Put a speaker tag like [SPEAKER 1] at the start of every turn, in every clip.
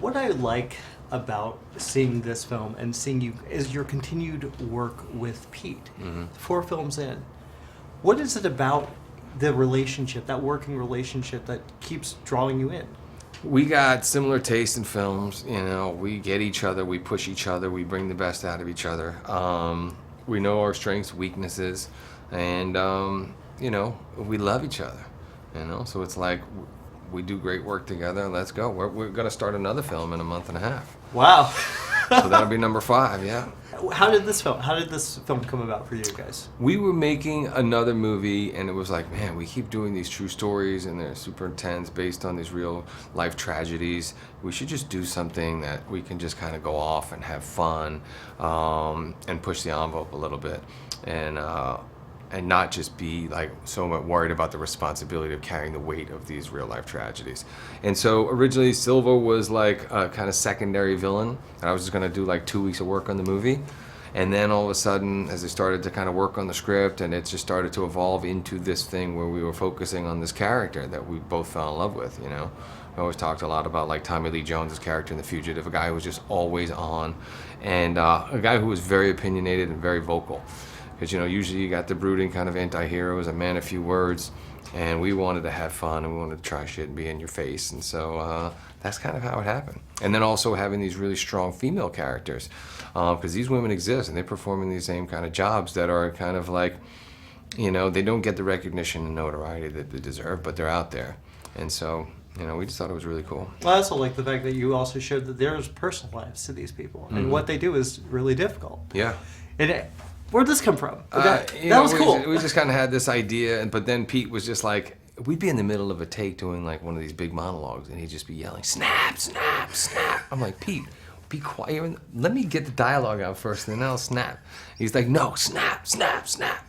[SPEAKER 1] What I like about seeing this film and seeing you is your continued work with Pete. 4 films in. What is it about the relationship, that working relationship, that keeps drawing you in?
[SPEAKER 2] We got similar taste in films. You know, we get each other, we push each other, we bring the best out of each other. We know our strengths, weaknesses, and you know, we love each other. You know, so it's like we do great work together. Let's go. We're gonna start another film in a month and a half.
[SPEAKER 1] Wow.
[SPEAKER 2] So that'll be number 5. Yeah.
[SPEAKER 1] How did this film come about for you guys?
[SPEAKER 2] We were making another movie, and it was like, man, we keep doing these true stories, and they're super intense, based on these real life tragedies. We should just do something that we can just kind of go off and have fun, and push the envelope a little bit, and not just be like so worried about the responsibility of carrying the weight of these real life tragedies. And so originally Silva was like a kind of secondary villain, and I was just gonna do like 2 weeks of work on the movie. And then all of a sudden, as I started to kind of work on the script, and it just started to evolve into this thing where we were focusing on this character that we both fell in love with, you know. I always talked a lot about like Tommy Lee Jones' character in The Fugitive, a guy who was just always on, and a guy who was very opinionated and very vocal. Because, you know, usually you got the brooding kind of anti-heroes, a man of few words, and we wanted to have fun, and we wanted to try shit and be in your face, and so that's kind of how it happened. And then also having these really strong female characters, because these women exist, and they're performing these same kind of jobs that are kind of like, you know, they don't get the recognition and notoriety that they deserve, but they're out there. And so, you know, we just thought it was really cool.
[SPEAKER 1] Well, I also like the fact that you also showed that there's personal lives to these people, and what they do is really difficult.
[SPEAKER 2] Yeah.
[SPEAKER 1] And where'd this come from? That was cool.
[SPEAKER 2] We just kind of had this idea, but then Pete was just like, we'd be in the middle of a take doing like one of these big monologues, and he'd just be yelling, snap, snap, snap. I'm like, Pete, be quiet. Let me get the dialogue out first, and then I'll snap. He's like, no, snap, snap, snap.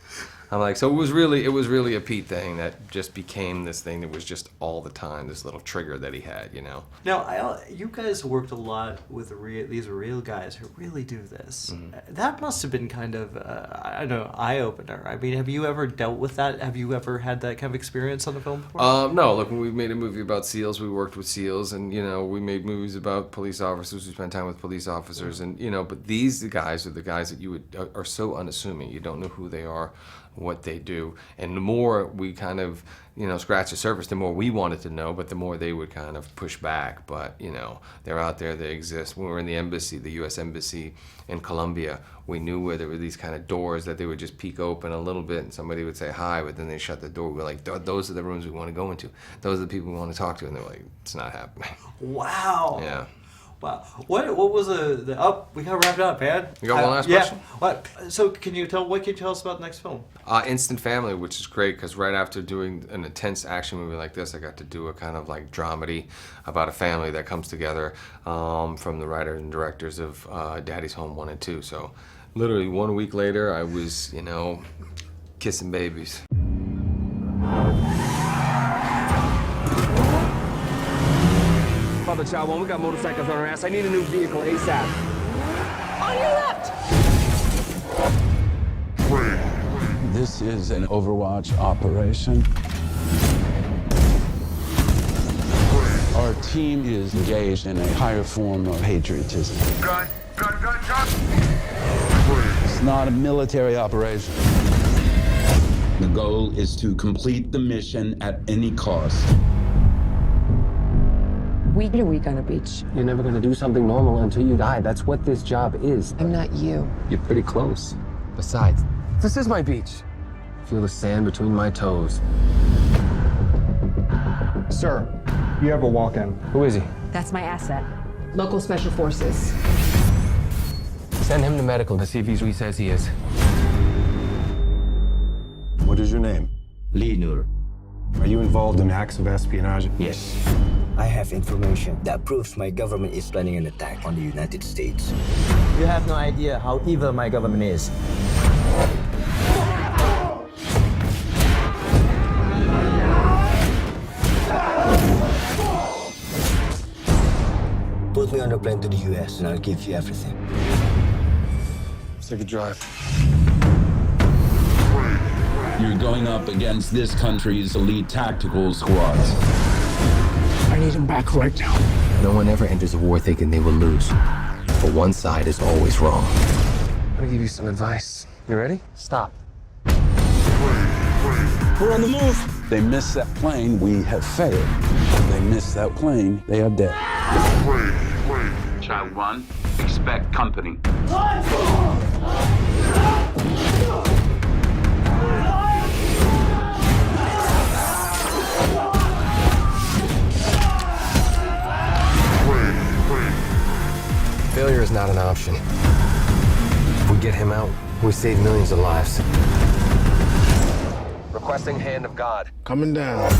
[SPEAKER 2] I'm like, so it was really a Pete thing that just became this thing that was just all the time, this little trigger that he had, you know.
[SPEAKER 1] Now, you guys worked a lot with these real guys who really do this. That must have been kind of, I don't know, eye-opener. I mean, have you ever dealt with that? Have you ever had that kind of experience on the film before?
[SPEAKER 2] No, look, when we made a movie about SEALs, we worked with SEALs, and, you know, we made movies about police officers, we spent time with police officers, and, you know, but these guys are the guys that are so unassuming. You don't know who they are, what they do, and the more we kind of, you know, scratch the surface, the more we wanted to know, but the more they would kind of push back. But, you know, they're out there, they exist. When we were in the embassy, the U.S. Embassy in Colombia, we knew where there were these kind of doors that they would just peek open a little bit, and somebody would say hi, but then they shut the door. We were like, those are the rooms we want to go into. Those are the people we want to talk to, and they're like, it's not happening.
[SPEAKER 1] Wow.
[SPEAKER 2] Yeah.
[SPEAKER 1] Wow. What was we gotta wrap it up, man.
[SPEAKER 2] You got one last question?
[SPEAKER 1] Yeah. What? So what can you tell us about the next film?
[SPEAKER 2] Instant Family, which is great, because right after doing an intense action movie like this, I got to do a kind of like dramedy about a family that comes together, from the writers and directors of Daddy's Home 1 and 2. So literally 1 week later, I was, you know, kissing babies.
[SPEAKER 3] Father Child 1, we got motorcycles on our ass. I need a new vehicle ASAP.
[SPEAKER 4] On your left!
[SPEAKER 5] This is an Overwatch operation. Our team is engaged in a higher form of patriotism.
[SPEAKER 6] Gun.
[SPEAKER 5] It's not a military operation.
[SPEAKER 7] The goal is to complete the mission at any cost.
[SPEAKER 4] Week to week on a beach.
[SPEAKER 3] You're never gonna do something normal until you die. That's what this job is.
[SPEAKER 4] I'm not you.
[SPEAKER 3] You're pretty close. Besides, this is my beach. Feel the sand between my toes.
[SPEAKER 8] Sir, you have a walk-in.
[SPEAKER 3] Who is he?
[SPEAKER 4] That's my asset. Local special forces.
[SPEAKER 3] Send him to medical to see if he's who he says he is.
[SPEAKER 8] What is your name?
[SPEAKER 7] Lee Nur.
[SPEAKER 8] Are you involved in acts of espionage?
[SPEAKER 7] Yes.
[SPEAKER 9] I have information that proves my government is planning an attack on the United States.
[SPEAKER 10] You have no idea how evil my government is.
[SPEAKER 9] Put me on a plane to the US and I'll give you everything.
[SPEAKER 2] Let's take a drive.
[SPEAKER 7] You're going up against this country's elite tactical squads.
[SPEAKER 8] I need him back right now.
[SPEAKER 3] No one ever enters a war thinking they will lose. But one side is always wrong. I'm gonna give you some advice. You ready? Stop.
[SPEAKER 7] We're on the move. They miss that plane, we have failed. If they miss that plane, they are dead. Child 1, expect company.
[SPEAKER 3] Failure is not an option. If we get him out, we save millions of lives. Requesting hand of God.
[SPEAKER 8] Coming down.